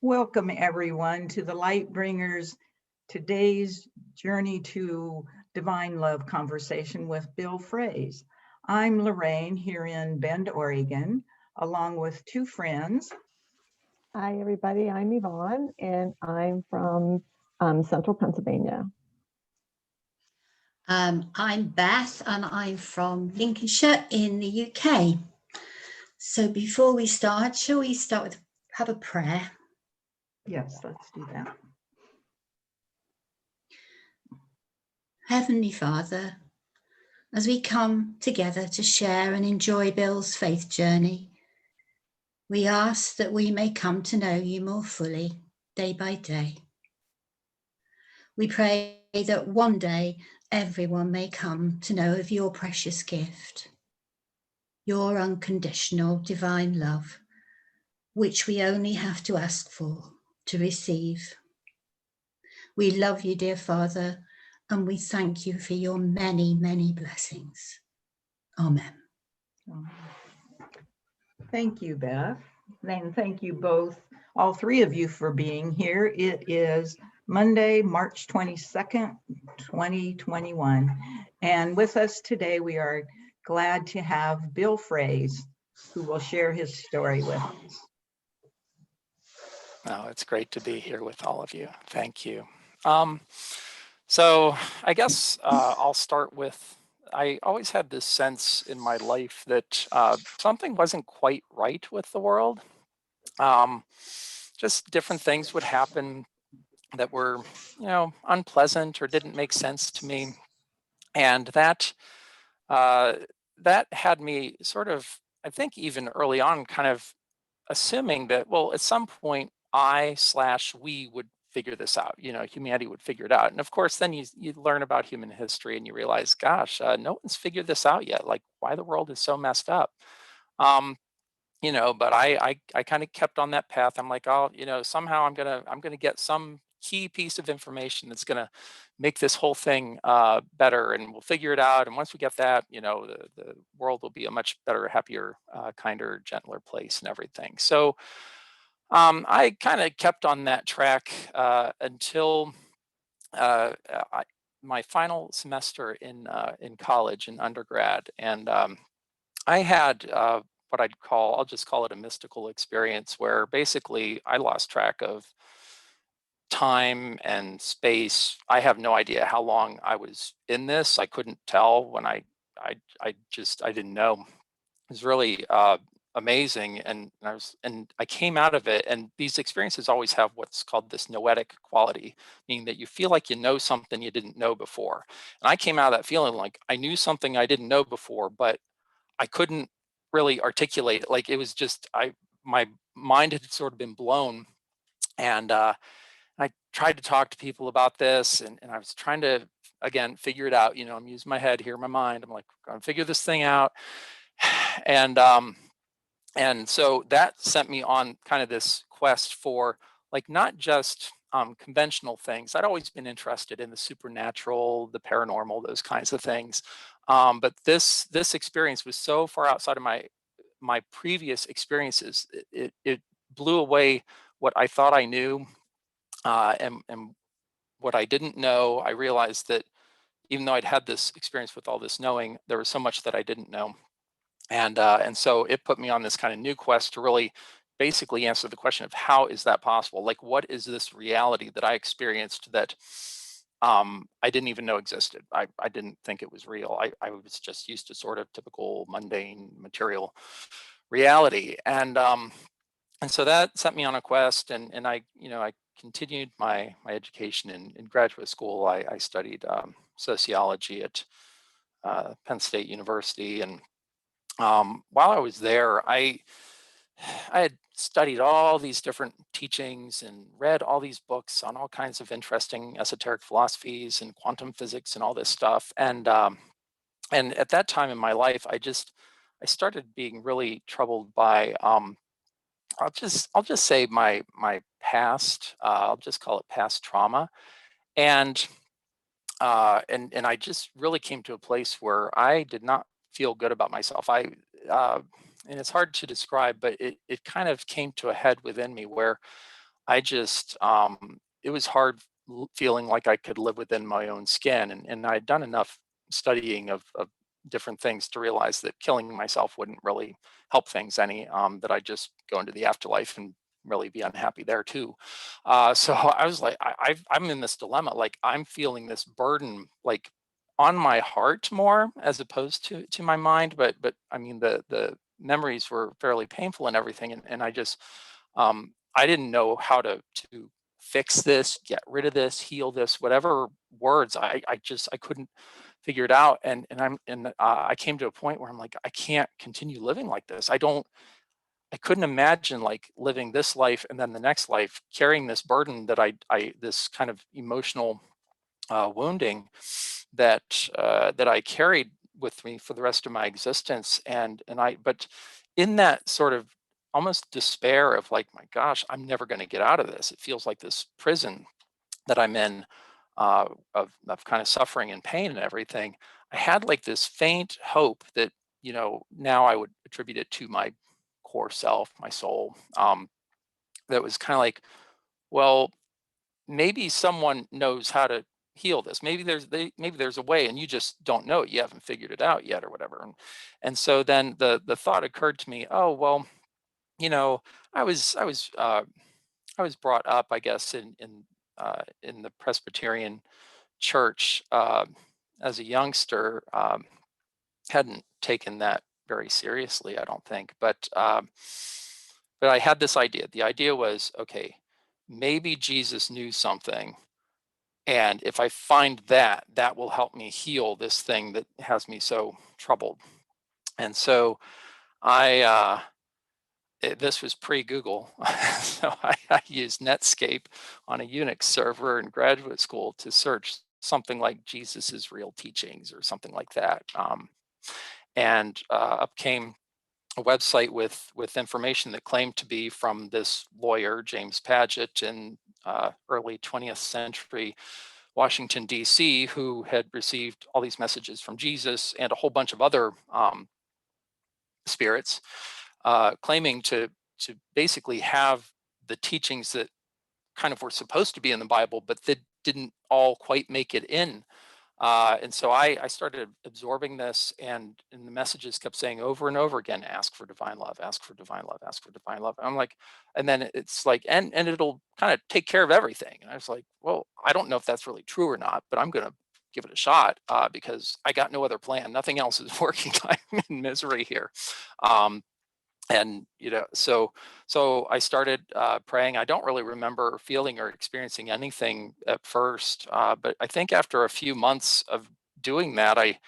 Welcome everyone to the LightBringers today's Journey to Divine Love conversation with Bill Frase. I'm Lorraine here in Bend, Oregon, along with two friends. Hi everybody, I'm Yvonne and I'm from Central Pennsylvania. I'm Beth and I'm from Lincolnshire in the UK. So before we start, shall we start with have a prayer? Yes, let's do that. Heavenly Father, as we come together to share and enjoy Bill's faith journey, we ask that we may come to know you more fully day by day. We pray that one day everyone may come to know of your precious gift, your unconditional divine love, which we only have to ask for to receive. We love you, dear Father, and we thank you for your many, many blessings. Amen. Thank you, Beth. And thank you both, all three of you, for being here. It is Monday, March 22nd, 2021. And with us today, we are glad to have Bill Frase, who will share his story with us. Oh, it's great to be here with all of you. Thank you. So I guess I'll start with, I always had this sense in my life that something wasn't quite right with the world. Just different things would happen that were, unpleasant or didn't make sense to me. And that had me sort of, I think even early on, kind of assuming that, well, at some point we would figure this out, humanity would figure it out. And of course, then you learn about human history and you realize, gosh, no one's figured this out yet, like why the world is so messed up. But I kind of kept on that path. I'm like, oh, somehow I'm gonna get some key piece of information that's gonna make this whole thing better, and we'll figure it out. And once we get that, the world will be a much better, happier, kinder, gentler place and everything. So I kind of kept on that track until my final semester in college, in undergrad, and I had what I'll just call it a mystical experience, where basically I lost track of time and space. I have no idea how long I was in this. I couldn't tell when I didn't know. It was really amazing, and I came out of it. And these experiences always have what's called this noetic quality, meaning that you feel like you know something you didn't know before. And I came out of that feeling like I knew something I didn't know before, but I couldn't really articulate it. Like it was just my mind had sort of been blown. And I tried to talk to people about this, and I was trying to, again, figure it out. I'm using my head here, my mind. I'm like, I'm gonna figure this thing out. And so that sent me on kind of this quest for, like, not just conventional things. I'd always been interested in the supernatural, the paranormal, those kinds of things. But this experience was so far outside of my previous experiences. It blew away what I thought I knew, and what I didn't know. I realized that even though I'd had this experience with all this knowing, there was so much that I didn't know. And so it put me on this kind of new quest to really basically answer the question of how is that possible? Like, what is this reality that I experienced that I didn't even know existed? I didn't think it was real. I was just used to sort of typical mundane material reality. And so that set me on a quest, and I continued my education in graduate school. I studied sociology at Penn State University, and while I was there, I had studied all these different teachings and read all these books on all kinds of interesting esoteric philosophies and quantum physics and all this stuff. And at that time in my life, I started being really troubled by I'll just say my past. I'll just call it past trauma, and I just really came to a place where I did not feel good about myself. And it's hard to describe, but it kind of came to a head within me where I just, it was hard feeling like I could live within my own skin. And I'd done enough studying of different things to realize that killing myself wouldn't really help things any, that I'd just go into the afterlife and really be unhappy there too. So I was like, I'm in this dilemma. Like I'm feeling this burden, like on my heart more as opposed to my mind. But I mean, the memories were fairly painful and everything. And I just, I didn't know how to fix this, get rid of this, heal this, whatever words. I couldn't figure it out. And I came to a point where I'm like, I can't continue living like this. I couldn't imagine like living this life and then the next life carrying this burden that I this kind of emotional wounding that I carried with me for the rest of my existence. But in that sort of almost despair of like, my gosh, I'm never going to get out of this. It feels like this prison that I'm in, of kind of suffering and pain and everything. I had like this faint hope that, now I would attribute it to my core self, my soul, that was kind of like, well, maybe someone knows how to heal this. Maybe there's a way and you just don't know it. You haven't figured it out yet or whatever. And so then the thought occurred to me, oh well, you know, I was brought up, I guess, in the Presbyterian church, as a youngster. Hadn't taken that very seriously, I don't think. But I had this idea. The idea was, okay, maybe Jesus knew something, and if I find that, that will help me heal this thing that has me so troubled. And so this was pre-Google, so I used Netscape on a Unix server in graduate school to search something like Jesus's real teachings or something like that. And up came a website with information that claimed to be from this lawyer, James Paget, in early 20th century Washington, D.C., who had received all these messages from Jesus and a whole bunch of other spirits, claiming to basically have the teachings that kind of were supposed to be in the Bible, but that didn't all quite make it in. And so I started absorbing this, and the messages kept saying over and over again, ask for divine love, ask for divine love, ask for divine love. I'm like, and then it's like, and it'll kind of take care of everything. And I was like, well, I don't know if that's really true or not, but I'm going to give it a shot, because I got no other plan. Nothing else is working. I'm in misery here. And so I started praying. I don't really remember feeling or experiencing anything at first, but I think after a few months of doing that, I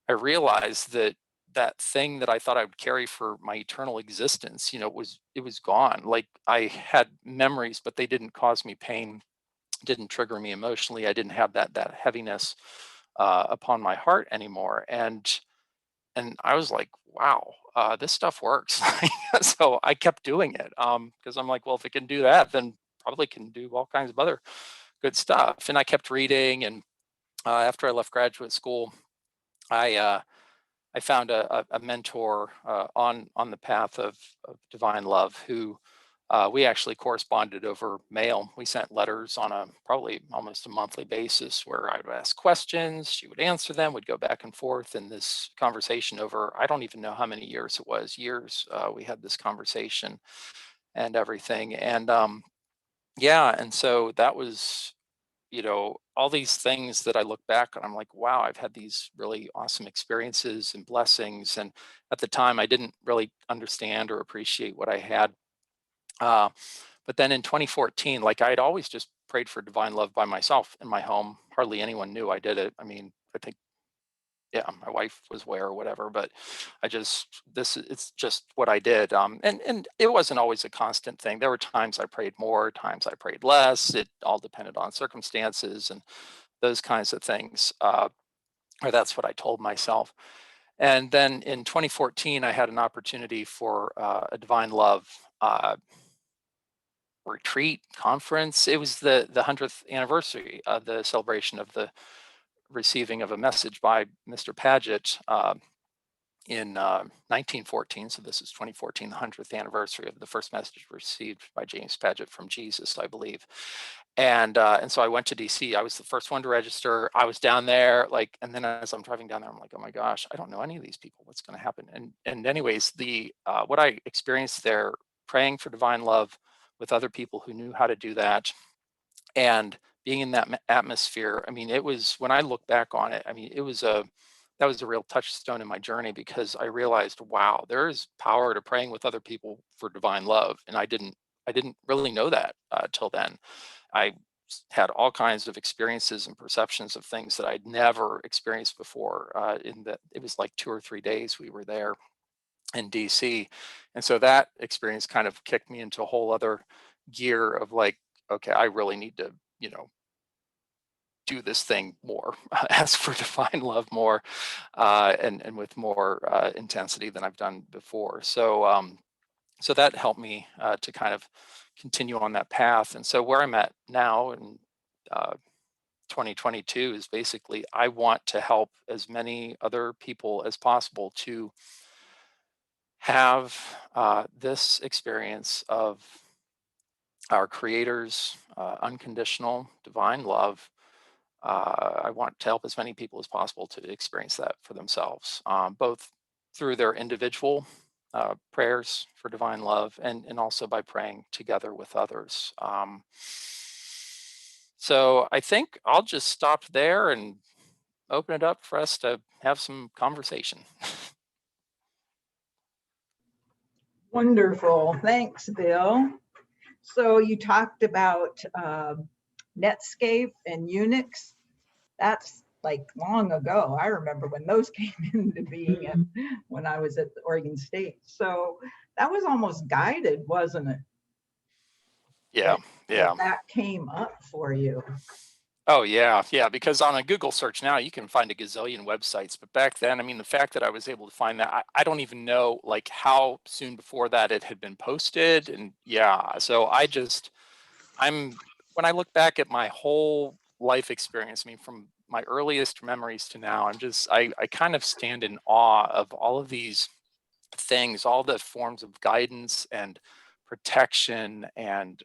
realized that that thing that I thought I would carry for my eternal existence, it was gone. Like I had memories, but they didn't cause me pain, didn't trigger me emotionally. I didn't have that heaviness upon my heart anymore. And I was like, wow, this stuff works. So I kept doing it, because I'm like, well, if it can do that, then probably can do all kinds of other good stuff. And I kept reading. And after I left graduate school, I found a mentor on the path of divine love who we actually corresponded over mail. We sent letters on a probably almost a monthly basis where I would ask questions, she would answer them, would go back and forth in this conversation over, I don't even know how many years it was, years. We had this conversation and everything. And yeah, and so that was, all these things that I look back and I'm like, wow, I've had these really awesome experiences and blessings. And at the time, I didn't really understand or appreciate what I had. Uh, but then in 2014, like I had always just prayed for divine love by myself in my home. Hardly anyone knew I did it. I mean, I think, yeah, my wife was aware or whatever, but it's just what I did. And it wasn't always a constant thing. There were times I prayed more, times I prayed less. It all depended on circumstances and those kinds of things. Or that's what I told myself. And then in 2014, I had an opportunity for a divine love retreat conference. It was the 100th anniversary of the celebration of the receiving of a message by Mr. Paget, in 1914. So this is 2014, the 100th anniversary of the first message received by James Paget from Jesus, I believe. And so I went to DC. I was the first one to register. I was down there, like, and then as I'm driving down there, I'm like, oh my gosh, I don't know any of these people. What's going to happen? And anyways, the what I experienced there, praying for divine love with other people who knew how to do that, and being in that atmosphere, I mean, it was, when I look back on it, I mean, that was a real touchstone in my journey, because I realized, wow, there is power to praying with other people for divine love, and I didn't really know that till then. I had all kinds of experiences and perceptions of things that I'd never experienced before. In that, it was like 2 or 3 days we were there in DC, and so that experience kind of kicked me into a whole other gear of like, okay, I really need to, do this thing more, ask for divine love more, and with more intensity than I've done before. So that helped me to kind of continue on that path. And so where I'm at now in uh, 2022 is basically, I want to help as many other people as possible to have this experience of our Creator's unconditional divine love. I want to help as many people as possible to experience that for themselves, both through their individual prayers for divine love, and also by praying together with others. So I think I'll just stop there and open it up for us to have some conversation. Wonderful. Thanks, Bill. So you talked about Netscape and Unix. That's like long ago. I remember when those came into being, and when I was at Oregon State. So that was almost guided, wasn't it? Yeah, yeah. That came up for you. Oh yeah, yeah, because on a Google search now you can find a gazillion websites, but back then, I mean, the fact that I was able to find that, I don't even know like how soon before that it had been posted. And yeah, so I'm when I look back at my whole life experience, I mean, from my earliest memories to now, I kind of stand in awe of all of these things, all the forms of guidance and protection, and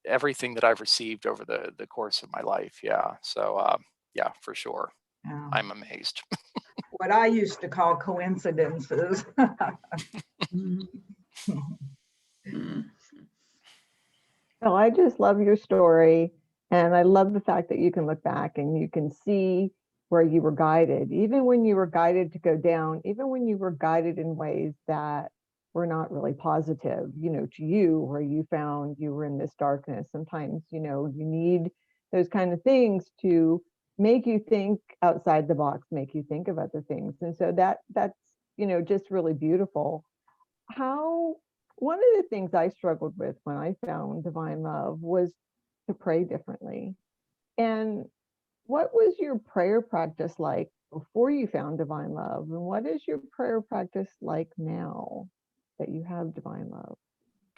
everything that I've received over the course of my life. Yeah. So yeah, for sure. I'm amazed. What I used to call coincidences. So I just love your story. And I love the fact that you can look back and you can see where you were guided, even when you were guided to go down, even when you were guided in ways that were not really positive, to you, where you found you were in this darkness. Sometimes, you need those kind of things to make you think outside the box, make you think of other things. And so that's, just really beautiful. How One of the things I struggled with when I found divine love was to pray differently. And what was your prayer practice like before you found divine love? And what is your prayer practice like now that you have divine love?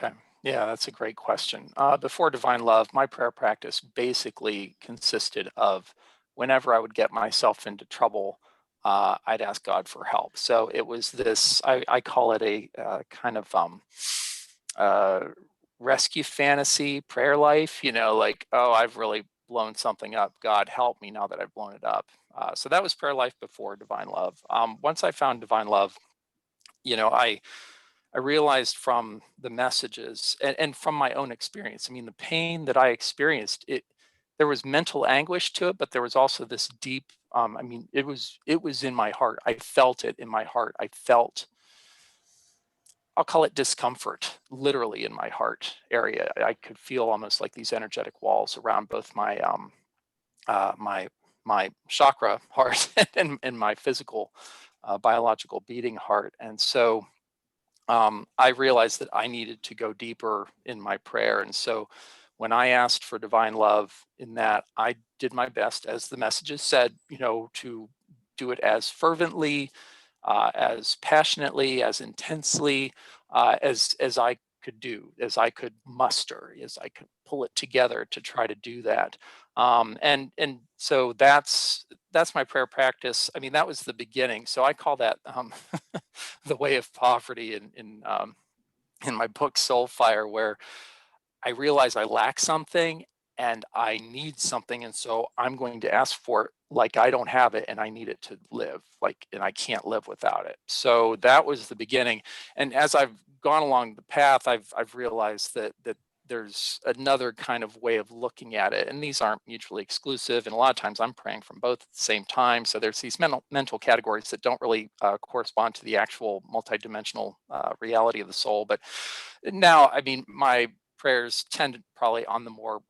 Okay. Yeah, that's a great question. Before divine love, my prayer practice basically consisted of, whenever I would get myself into trouble, I'd ask God for help. So it was this, I call it a kind of uh, rescue fantasy prayer life, like, oh, I've really blown something up. God, help me now that I've blown it up. So that was prayer life before divine love. Once I found divine love, I realized from the messages, and from my own experience, I mean, the pain that I experienced, there was mental anguish to it, but there was also this deep, I mean, it was in my heart. I felt it in my heart. I'll call it discomfort, literally in my heart area. I could feel almost like these energetic walls around both my my chakra heart and my physical, biological beating heart. And so I realized that I needed to go deeper in my prayer. And so when I asked for divine love in that, I did my best, as the messages said, to do it as fervently, as passionately, as intensely, as I could do, as I could muster, as I could pull it together to try to do that. And so that's my prayer practice. I mean, that was the beginning. So I call that the way of poverty in my book Soul Fire, where I realize I lack something and I need something, and so I'm going to ask for it like I don't have it and I need it to live, like, and I can't live without it. So that was the beginning. And as I've gone along the path, I've realized that there's another kind of way of looking at it, and these aren't mutually exclusive. And a lot of times I'm praying from both at the same time. So there's these mental categories that don't really correspond to the actual multidimensional reality of the soul. But now, I mean, my prayers tend probably on the more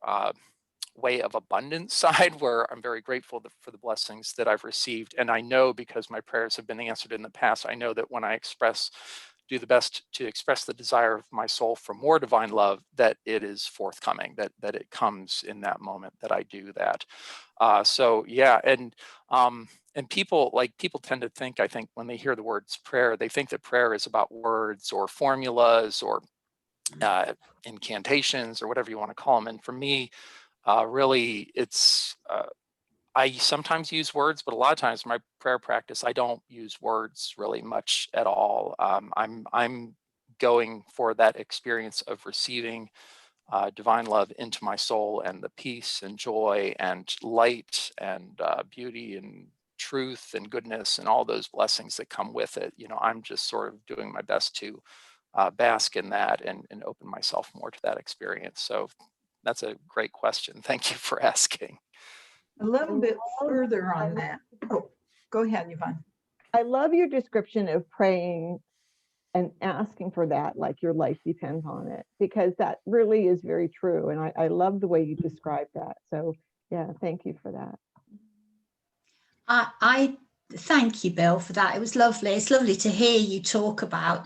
way of abundance side, where I'm very grateful for the blessings that I've received. And I know, because my prayers have been answered in the past, I know that when I do the best to express the desire of my soul for more divine love, that it is forthcoming, that it comes in that moment that I do that. So yeah, and people tend to think, I think, when they hear the words prayer, they think that prayer is about words or formulas or incantations or whatever you want to call them. And for me, really, it's I sometimes use words, but a lot of times in my prayer practice, I don't use words really much at all. I'm going for that experience of receiving divine love into my soul, and the peace and joy and light and beauty and truth and goodness and all those blessings that come with it. I'm just sort of doing my best to bask in that and open myself more to that experience. So that's a great question. Thank you for asking. A little bit further I on that. Oh, go ahead, Yvonne. I love your description of praying and asking for that, like your life depends on it, because that really is very true. And I love the way you describe that. So yeah, thank you for that. I thank you, Bill, for that. It was lovely. It's lovely to hear you talk about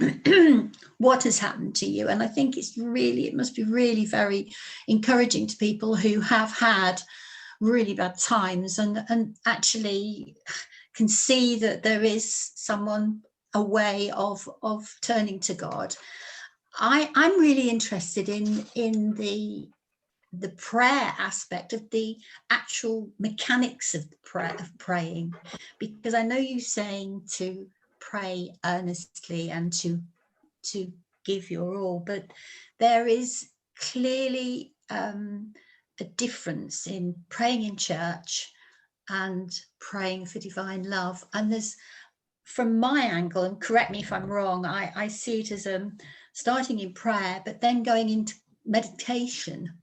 what has happened to you. And I think it must be really very encouraging to people who have had really bad times and actually can see that there is a way of turning to God. I'm really interested in the prayer aspect of the actual mechanics of praying, because I know you're saying to pray earnestly and to give your all, but there is clearly a difference in praying in church and praying for divine love. And there's, from my angle, and correct me if I'm wrong, I see it as starting in prayer but then going into meditation.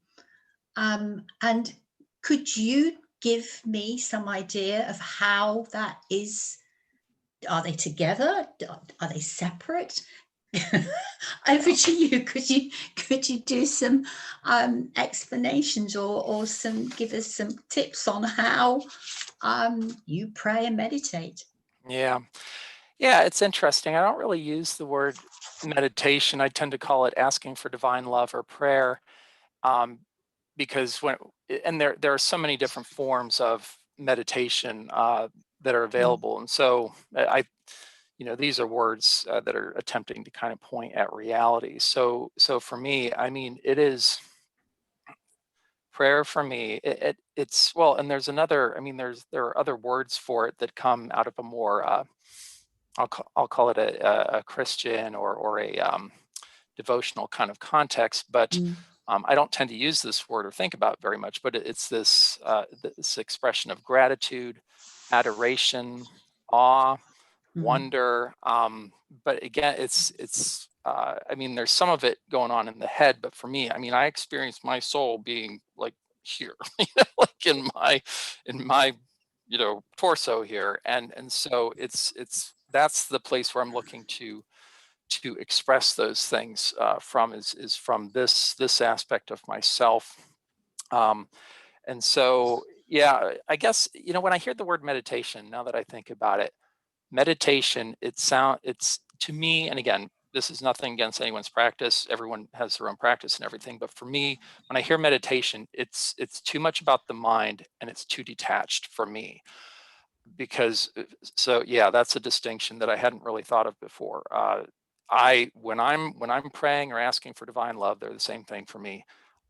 And could you give me some idea of how that is? Are they together? Are they separate? Over to you. Could you do some explanations or give us some tips on how you pray and meditate? Yeah, it's interesting. I don't really use the word meditation. I tend to call it asking for divine love or prayer, because there are so many different forms of meditation that are available, and so these are words that are attempting to kind of point at reality. So for me, I mean, it is prayer for me. It's well, and there's another. I mean, there are other words for it that come out of a more I'll call it a Christian or a devotional kind of context, but I don't tend to use this word or think about it very much. But it's this expression of gratitude, adoration, awe, wonder. But again, it's I mean, there's some of it going on in the head, but for me, I mean, I experience my soul being like here, like in my torso here, and so it's that's the place where I'm looking to express those things from is from this aspect of myself. And so yeah, I guess when I hear the word meditation, now that I think about it, meditation, it's to me, and again, this is nothing against anyone's practice, everyone has their own practice and everything, but for me, when I hear meditation, it's too much about the mind and it's too detached for me. Because so yeah, that's a distinction that I hadn't really thought of before. When I'm praying or asking for divine love, they're the same thing for me.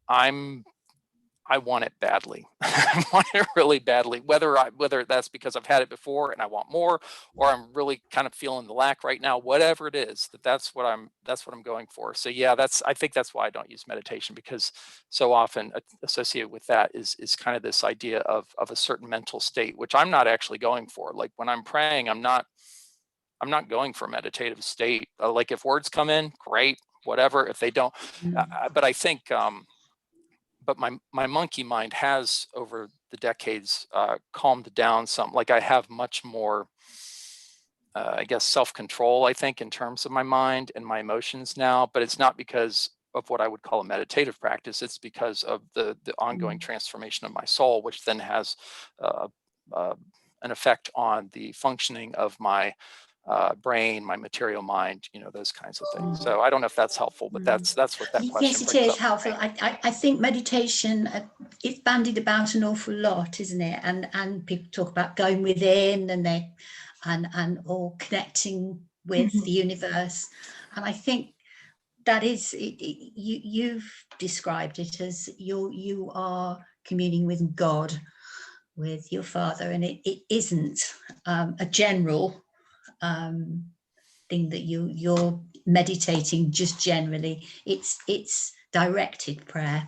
I'm I want it badly. I want it really badly, whether that's because I've had it before and I want more, or I'm really kind of feeling the lack right now, whatever it is, that's what I'm going for. So yeah, I think that's why I don't use meditation, because so often associated with that is kind of this idea of a certain mental state, which I'm not actually going for. Like when I'm praying, I'm not going for a meditative state. Like if words come in, great, whatever. If they don't, but I think but my monkey mind has over the decades calmed down some. Like I have much more, I guess, self-control, I think, in terms of my mind and my emotions now. But it's not because of what I would call a meditative practice. It's because of the ongoing transformation of my soul, which then has uh, an effect on the functioning of my brain, my material mind, those kinds of things. So I don't know if that's helpful, but that's what that question Yes, it brings is up. helpful. I think meditation, it's bandied about an awful lot, isn't it? And people talk about going within and or connecting with the universe. And I think that is you've described it as you are communing with God, with your Father, and it isn't a general thing that you're meditating just generally. It's directed prayer.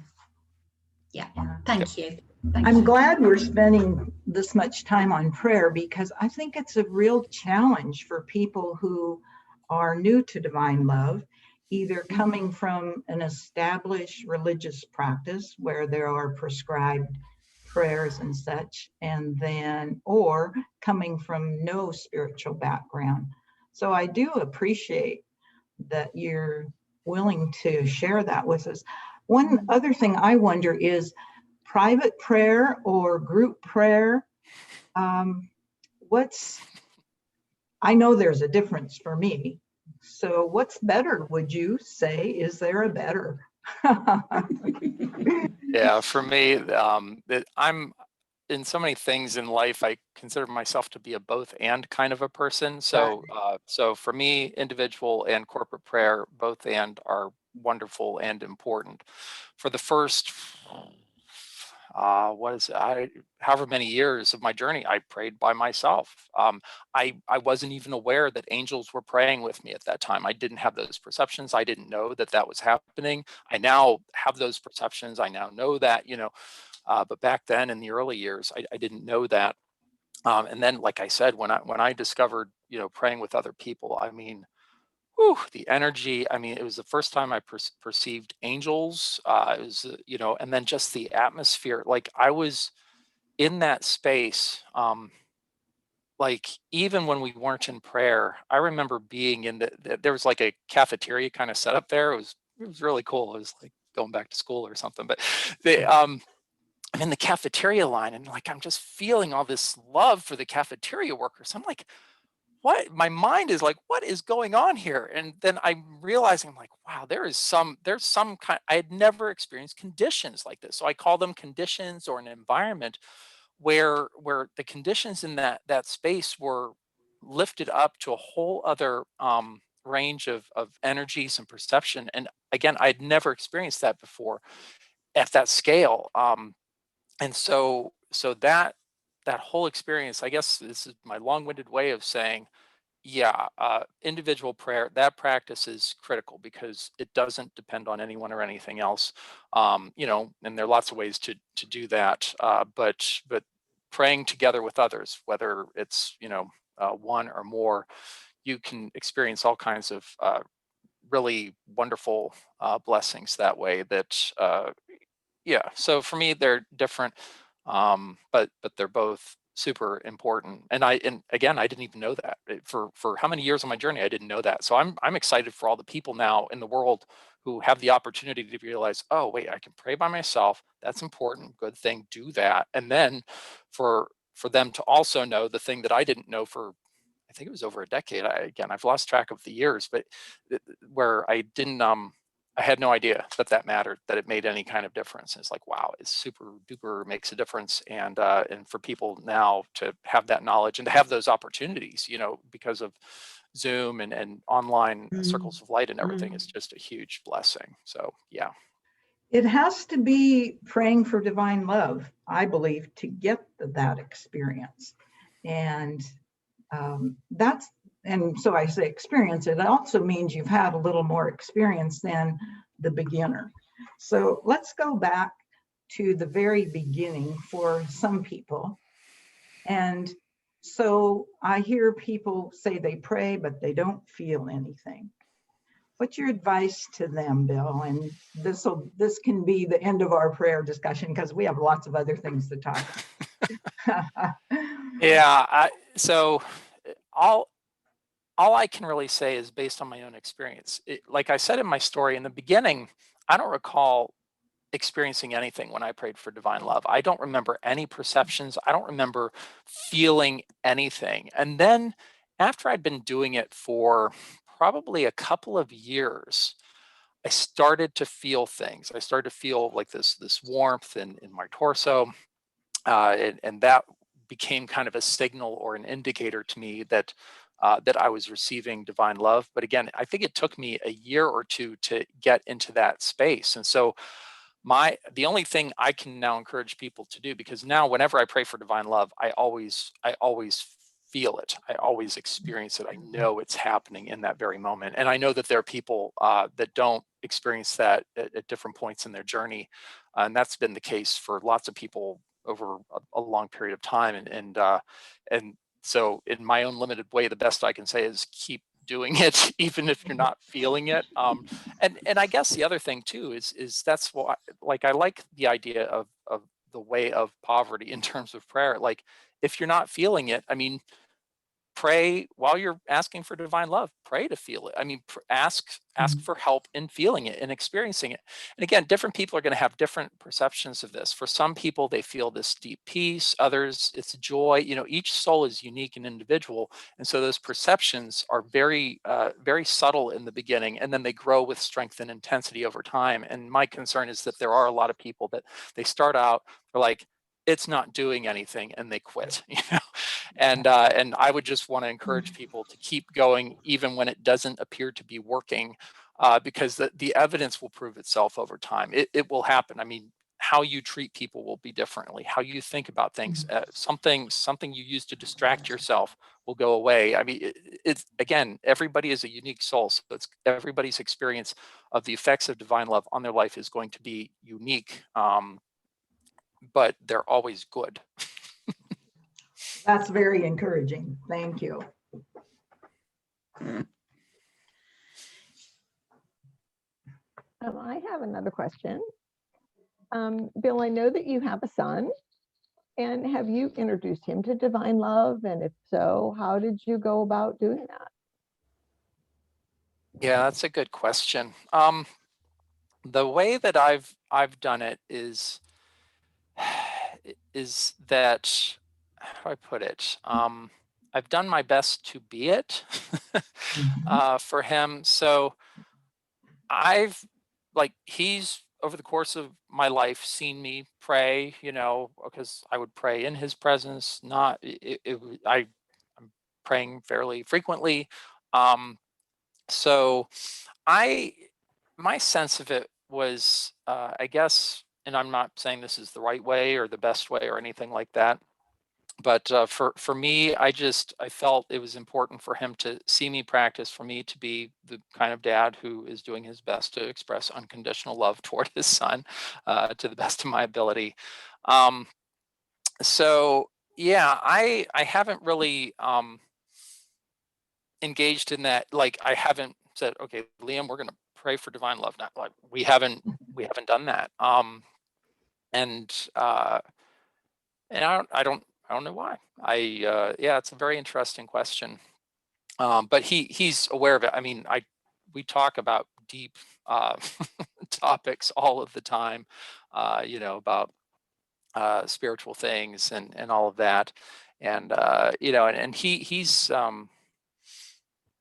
Yeah. Thank you. I'm glad we're spending this much time on prayer, because I think it's a real challenge for people who are new to divine love, either coming from an established religious practice where there are prescribed prayers and such, and then, or coming from no spiritual background. So I do appreciate that you're willing to share that with us. One other thing I wonder is private prayer or group prayer. I know there's a difference for me. So what's better, would you say? Is there a better? Yeah, for me, that I'm in so many things in life, I consider myself to be a both and kind of a person. So, so for me, individual and corporate prayer, both and are wonderful and important. For the first, however many years of my journey, I prayed by myself. I wasn't even aware that angels were praying with me at that time. I didn't have those perceptions. I didn't know that that was happening. I now have those perceptions. I now know that, but back then in the early years, I didn't know that. And then, like I said, when I discovered, praying with other people, I mean, whew, the energy. I mean, it was the first time I perceived angels. It was, and then just the atmosphere. Like I was in that space. Like even when we weren't in prayer, I remember being in there was like a cafeteria kind of set up there. It was really cool. It was like going back to school or something. But I'm in the cafeteria line, and like I'm just feeling all this love for the cafeteria workers. I'm like, what? My mind is like, what is going on here? And then I'm realizing, like, wow, there's some kind. I had never experienced conditions like this, so I call them conditions or an environment where the conditions in that space were lifted up to a whole other range of energies and perception. And again, I'd never experienced that before at that scale. And so that whole experience, I guess this is my long-winded way of saying, yeah, individual prayer, that practice is critical because it doesn't depend on anyone or anything else. And there are lots of ways to do that, but praying together with others, whether it's one or more, you can experience all kinds of really wonderful blessings that way. Yeah, so for me they're different, but they're both super important. And again, I didn't even know that. For how many years on my journey I didn't know that. So I'm excited for all the people now in the world who have the opportunity to realize, oh wait, I can pray by myself. That's important, good thing, do that. And then for them to also know the thing that I didn't know for, I think it was over a decade. I've lost track of the years, but where I didn't I had no idea that mattered, that it made any kind of difference. And it's like, wow, it's super duper makes a difference. And for people now to have that knowledge and to have those opportunities, because of Zoom and online circles of light and everything, is just a huge blessing. So yeah. It has to be praying for divine love, I believe, to get that experience. And and so I say experience, it also means you've had a little more experience than the beginner. So let's go back to the very beginning for some people. And so I hear people say they pray, but they don't feel anything. What's your advice to them, Bill? And this can be the end of our prayer discussion because we have lots of other things to talk about. Yeah, so all I can really say is based on my own experience. Like I said in my story in the beginning, I don't recall experiencing anything when I prayed for divine love. I don't remember any perceptions. I don't remember feeling anything. And then after I'd been doing it for probably a couple of years, I started to feel things. I started to feel like this warmth in my torso, and that became kind of a signal or an indicator to me that that I was receiving divine love. But again, I think it took me a year or two to get into that space. And so the only thing I can now encourage people to do, because now whenever I pray for divine love, I always feel it. I always experience it. I know it's happening in that very moment. And I know that there are people that don't experience that at different points in their journey. And that's been the case for lots of people over a long period of time. And so in my own limited way, the best I can say is keep doing it, even if you're not feeling it. And I guess the other thing too is that's why, like, I like the idea of the way of poverty in terms of prayer. Like, if you're not feeling it, I mean, pray while you're asking for divine love. Pray to feel it. I mean, ask for help in feeling it and experiencing it. And again, different people are going to have different perceptions of this. For some people, they feel this deep peace. Others, it's joy. You know, each soul is unique and individual, and so those perceptions are very subtle in the beginning, and then they grow with strength and intensity over time. And my concern is that there are a lot of people that they start out, they're like, it's not doing anything, and they quit. You know, and I would just want to encourage people to keep going even when it doesn't appear to be working, because the evidence will prove itself over time. It will happen. I mean, how you treat people will be differently. How you think about things, something you use to distract yourself will go away. I mean, it's again, everybody is a unique soul, so it's everybody's experience of the effects of divine love on their life is going to be unique, but they're always good. That's very encouraging. Thank you. I have another question. Bill, I know that you have a son, and have you introduced him to divine love? And if so, how did you go about doing that? Yeah, that's a good question. The way that I've done it is that, how do I put it? I've done my best to be it for him. So I've he's over the course of my life seen me pray, you know, because I would pray in his presence. Not I'm praying fairly frequently. So I my sense of it was, I guess, and I'm not saying this is the right way or the best way or anything like that, but for me, I felt it was important for him to see me practice, for me to be the kind of dad who is doing his best to express unconditional love toward his son, to the best of my ability. Um, so yeah, I haven't really engaged in that. Like, I haven't said, okay, Liam, we're going to pray for divine love. Not like we haven't done that. And I don't know why. Yeah, it's a very interesting question. But he's aware of it. I mean, we talk about deep topics all of the time, you know, about spiritual things and all of that. And you know, and he's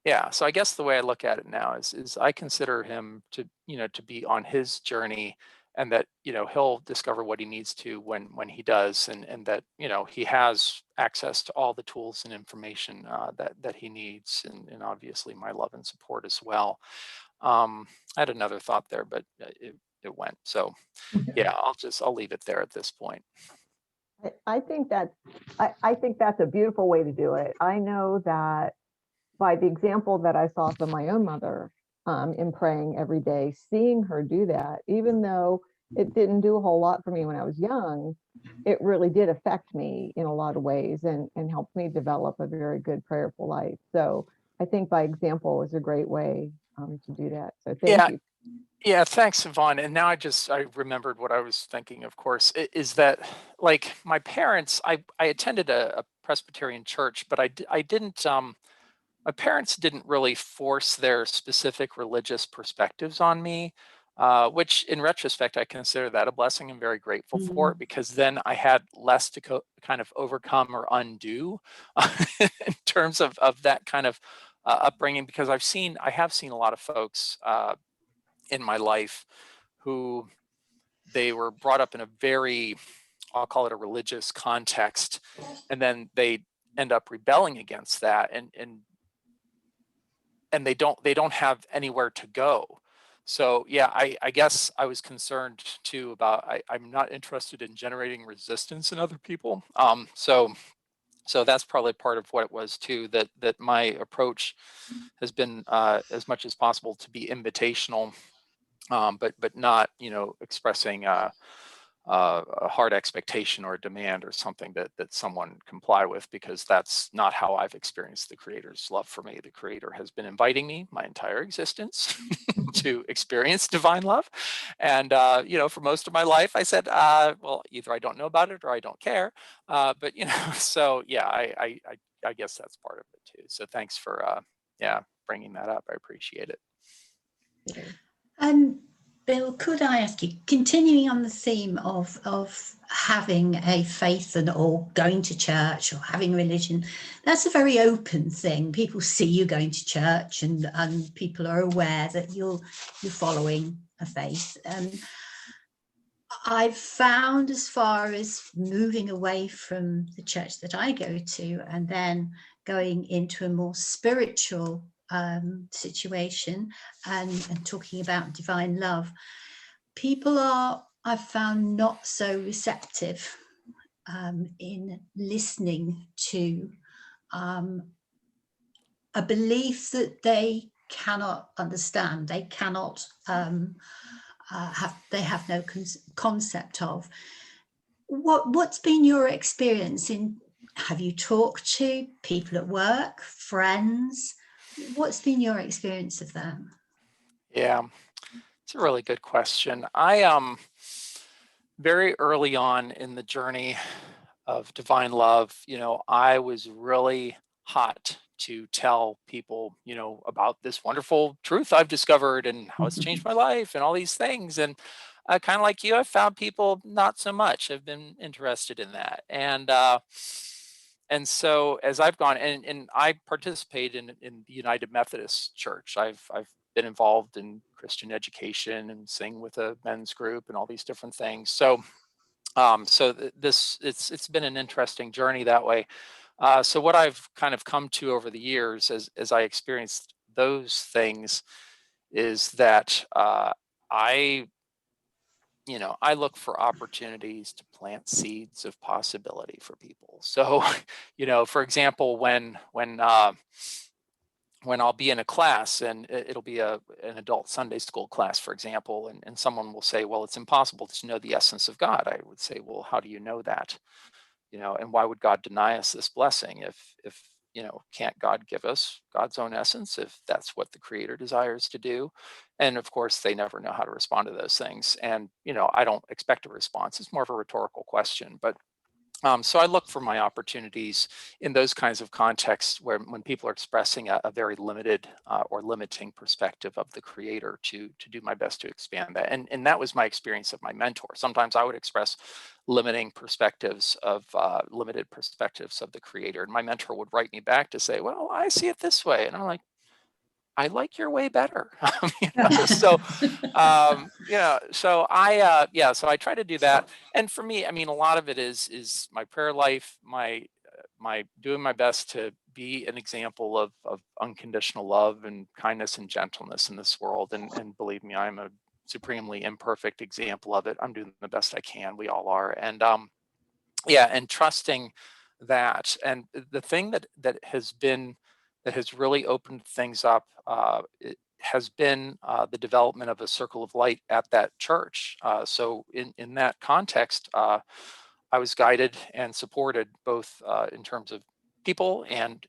yeah. So I guess the way I look at it now is I consider him to, you know, to be on his journey, and that, you know, he'll discover what he needs to when he does, and that, you know, he has access to all the tools and information that he needs, and obviously my love and support as well. I had another thought there, but went. So yeah, I'll leave it there at this point. I think I think that's a beautiful way to do it. I know that by the example that I saw from my own mother, in praying every day, seeing her do that, even though it didn't do a whole lot for me when I was young, it really did affect me in a lot of ways and helped me develop a very good prayerful life. So I think by example is a great way to do that. So thank Yeah. you. Yeah, thanks, Yvonne. And now I remembered what I was thinking, of course, is that like my parents, I attended a Presbyterian church, but I didn't, my parents didn't really force their specific religious perspectives on me, which in retrospect, I consider that a blessing. I'm very grateful for it because then I had less to kind of overcome or undo in terms of that kind of upbringing, because I have seen a lot of folks in my life who they were brought up in a very, I'll call it a religious context, and then they end up rebelling against that, and they don't have anywhere to go. So yeah, I guess I was concerned too about I'm not interested in generating resistance in other people. So that's probably part of what it was too, that my approach has been as much as possible to be invitational, but not, expressing a hard expectation or a demand or something that someone comply with, because that's not how I've experienced the Creator's love for me. The Creator has been inviting me my entire existence to experience divine love, and for most of my life, I said, well, either I don't know about it or I don't care. But so yeah, I guess that's part of it too. So thanks for bringing that up. I appreciate it. Bill, could I ask you, continuing on the theme of having a faith or going to church or having religion, that's a very open thing. People see you going to church, and people are aware that you're following a faith. And I've found, as far as moving away from the church that I go to and then going into a more spiritual situation and talking about divine love, people are, I've found, not so receptive in listening to a belief that they cannot understand, they cannot they have no concept of. What's been your experience have you talked to people at work, friends? What's been your experience of that? Yeah, it's a really good question. I very early on in the journey of divine love, I was really hot to tell people, about this wonderful truth I've discovered and how it's changed my life and all these things. And kind of like you, I've found people not so much have been interested in that. And so as I've gone, and I participate in the United Methodist Church, I've been involved in Christian education and sing with a men's group and all these different things. So it's been an interesting journey that way. So what I've kind of come to over the years as I experienced those things is that I I look for opportunities to plant seeds of possibility for people. So, for example, when I'll be in a class and it'll be an adult Sunday school class, for example, and someone will say, well, it's impossible to know the essence of God. I would say, well, how do you know that? And why would God deny us this blessing if can't God give us God's own essence if that's what the Creator desires to do? And of course, they never know how to respond to those things. And I don't expect a response. It's more of a rhetorical question, but so I look for my opportunities in those kinds of contexts when people are expressing a very limited or limiting perspective of the Creator to do my best to expand that. And that was my experience of my mentor. Sometimes I would express limited perspectives of the Creator, and my mentor would write me back to say, well, I see it this way. And I'm like, I like your way better. So so I try to do that. And for me, I mean, a lot of it is my prayer life, my doing my best to be an example of unconditional love and kindness and gentleness in this world. And believe me, I'm a supremely imperfect example of it. I'm doing the best I can. We all are. And yeah, and trusting that. And the thing that has really opened things up, it has been the development of a circle of light at that church. So in that context, I was guided and supported both in terms of people and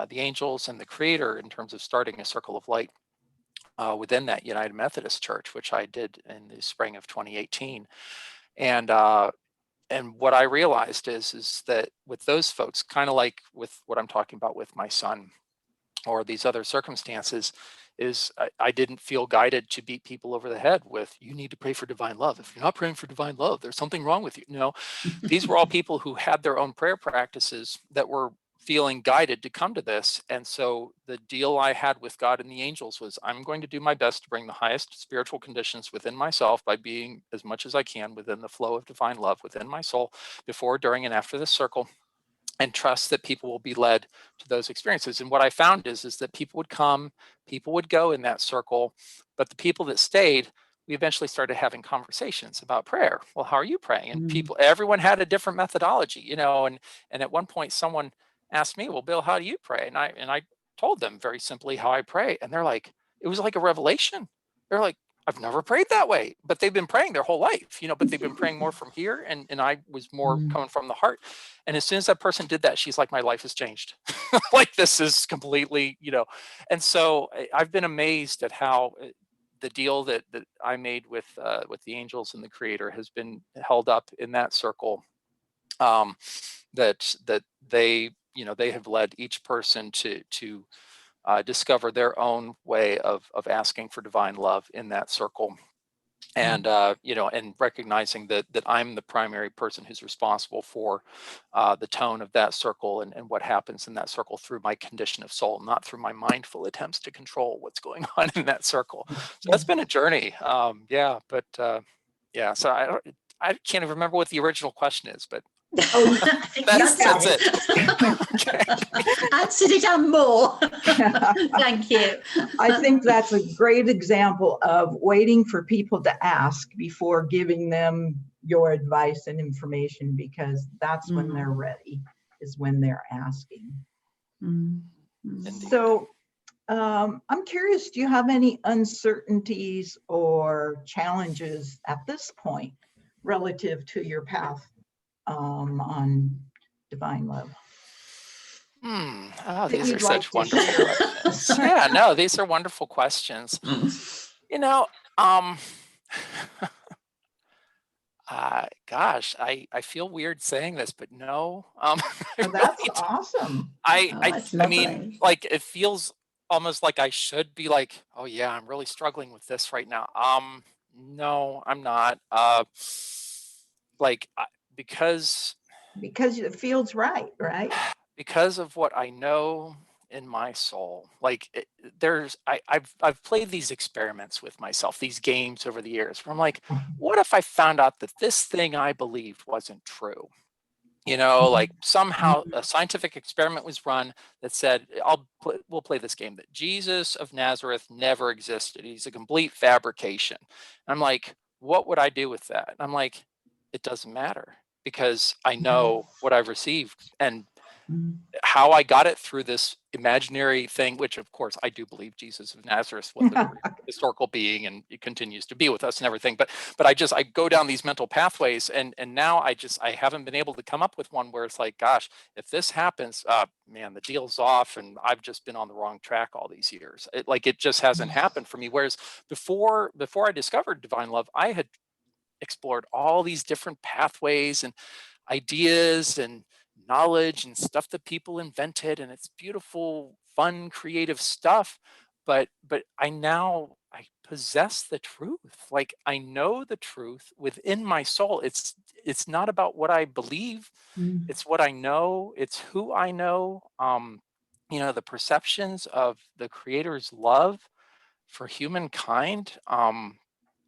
the angels and the Creator in terms of starting a circle of light within that United Methodist Church, which I did in the spring of 2018. And what I realized is that with those folks, kind of like with what I'm talking about with my son or these other circumstances, is I didn't feel guided to beat people over the head with, you need to pray for divine love. If you're not praying for divine love, there's something wrong with you. No, these were all people who had their own prayer practices that were feeling guided to come to this. And so the deal I had with God and the angels was, I'm going to do my best to bring the highest spiritual conditions within myself by being as much as I can within the flow of divine love within my soul before, during, and after this circle, and trust that people will be led to those experiences. And what I found is that people would come, people would go in that circle, but the people that stayed, we eventually started having conversations about prayer. Well, how are you praying? And everyone had a different methodology, and at one point someone asked me, well, Bill, how do you pray? And I told them very simply how I pray. And they're like, it was like a revelation. They're like, I've never prayed that way, but they've been praying their whole life, but they've been praying more from here. And I was more coming from the heart. And as soon as that person did that, she's like, my life has changed. Like, this is completely, and so I've been amazed at how the deal that I made with the angels and the Creator has been held up in that circle. That they have led each person to discover their own way of asking for divine love in that circle. And and recognizing that I'm the primary person who's responsible for the tone of that circle and what happens in that circle through my condition of soul, not through my mindful attempts to control what's going on in that circle. So that's been a journey. So I can't even remember what the original question is, but I think that's it. it. Okay. Answered it and more. Thank you. I think that's a great example of waiting for people to ask before giving them your advice and information, because that's when they're ready, is when they're asking. So I'm curious, do you have any uncertainties or challenges at this point relative to your path on divine love? Oh, these are such wonderful questions. Yeah, no, these are wonderful questions. Gosh, I feel weird saying this, but no. That's awesome. I mean, like, it feels almost like I should be like, oh yeah, I'm really struggling with this right now. No, I'm not. Because it feels right? Because of what I know in my soul. Like, I've played these experiments with myself, these games over the years, where I'm like, what if I found out that this thing I believed wasn't true? Like, somehow a scientific experiment was run that said, we'll play this game, that Jesus of Nazareth never existed. He's a complete fabrication. And I'm like, what would I do with that? And I'm like, it doesn't matter, because I know what I've received and how I got it through this imaginary thing, which of course I do believe Jesus of Nazareth was a historical being and it continues to be with us and everything. But I go down these mental pathways, and now I haven't been able to come up with one where it's like, gosh, if this happens, man, the deal's off and I've just been on the wrong track all these years. It just hasn't happened for me. Whereas before I discovered divine love, I had explored all these different pathways and ideas and knowledge and stuff that people invented, and it's beautiful, fun, creative stuff. But I possess the truth. Like, I know the truth within my soul. It's not about what I believe. It's what I know. It's who I know. The perceptions of the Creator's love for humankind.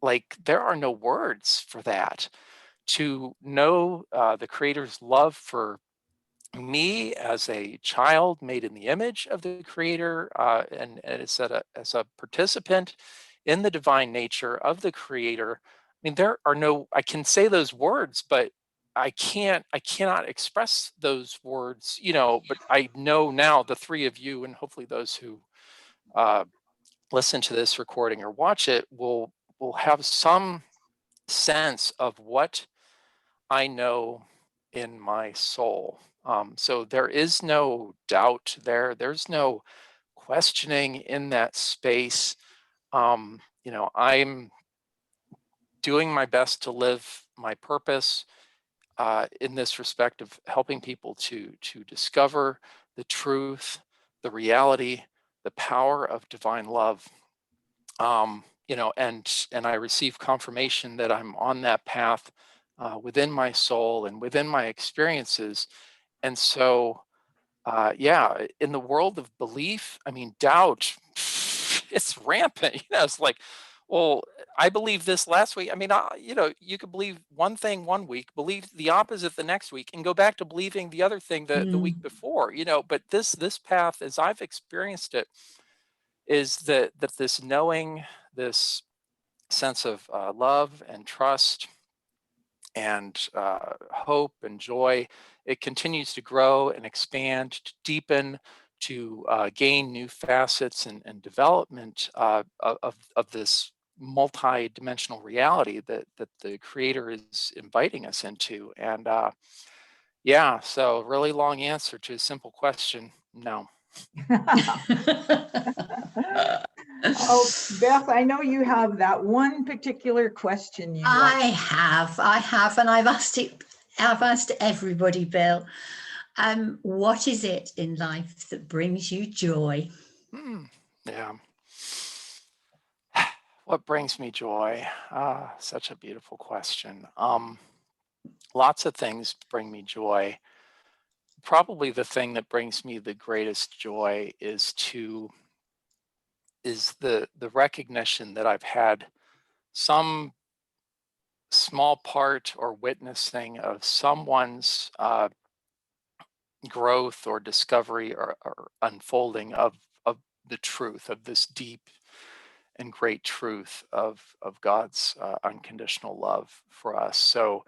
Like, there are no words for that. To know the Creator's love for me as a child made in the image of the Creator, and as a participant in the divine nature of the creator. I mean, there are no, I can say those words, but I cannot express those words, but I know now the three of you, and hopefully those who listen to this recording or watch it will have some sense of what I know in my soul. So there is no doubt there. There's no questioning in that space. I'm doing my best to live my purpose in this respect of helping people to discover the truth, the reality, the power of divine love. And I receive confirmation that I'm on that path within my soul and within my experiences. And so, in the world of belief, I mean, doubt, it's rampant. It's like, well, I believe this last week. I mean, you could believe one thing one week, believe the opposite the next week, and go back to believing the other thing the week before. But this path, as I've experienced it, is that this knowing, this sense of love and trust and hope and joy, it continues to grow and expand, to deepen, to gain new facets and development of this multi-dimensional reality that the creator is inviting us into. And so really long answer to a simple question, no. Oh, Beth, I know you have that one particular question you want. I have, and I've asked everybody, Bill. What is it in life that brings you joy? Yeah. What brings me joy? Such a beautiful question. Lots of things bring me joy. Probably the thing that brings me the greatest joy is the recognition that I've had some small part or witnessing of someone's growth or discovery or unfolding of the truth of this deep and great truth of God's unconditional love for us. So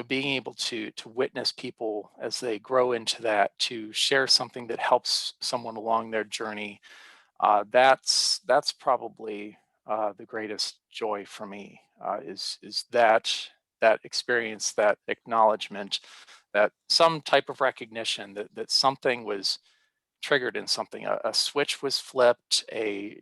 being able to witness people as they grow into that, to share something that helps someone along their journey, that's probably the greatest joy for me. Is that experience, that acknowledgement, that some type of recognition that something was triggered in something, a switch was flipped, a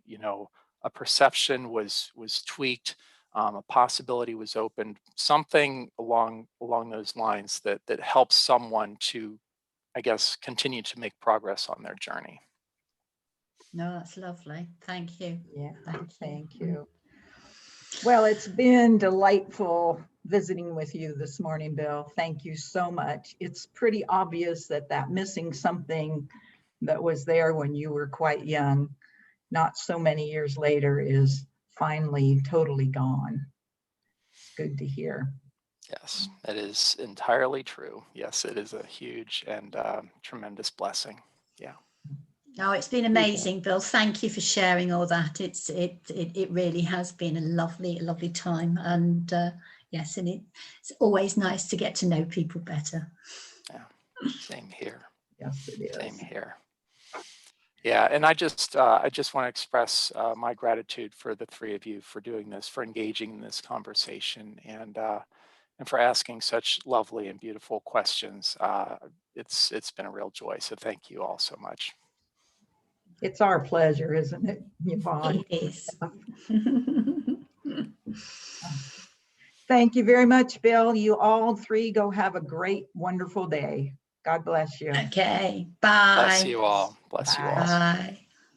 perception was tweaked, a possibility was opened, something along those lines that helps someone to, I guess, continue to make progress on their journey. No, that's lovely. Thank you. Yeah, Thank you. thank you. Well, it's been delightful visiting with you this morning, Bill. Thank you so much. It's pretty obvious that missing something that was there when you were quite young, not so many years later, is finally totally gone. It's good to hear. Yes, it is entirely true. Yes, it is a huge and tremendous blessing. Yeah. No, it's been amazing, Bill. Thank you for sharing all that. It really has been a lovely time. And yes, and it's always nice to get to know people better. Yeah, same here. Yes, it is. Same here. Yeah, and I just want to express my gratitude for the three of you for doing this, for engaging in this conversation, and for asking such lovely and beautiful questions. It's been a real joy. So thank you all so much. It's our pleasure, isn't it, Yvonne? It is. Thank you very much, Bill. You all three go have a great, wonderful day. God bless you. Okay. Bye. Bless you all. Bless you all. Bye.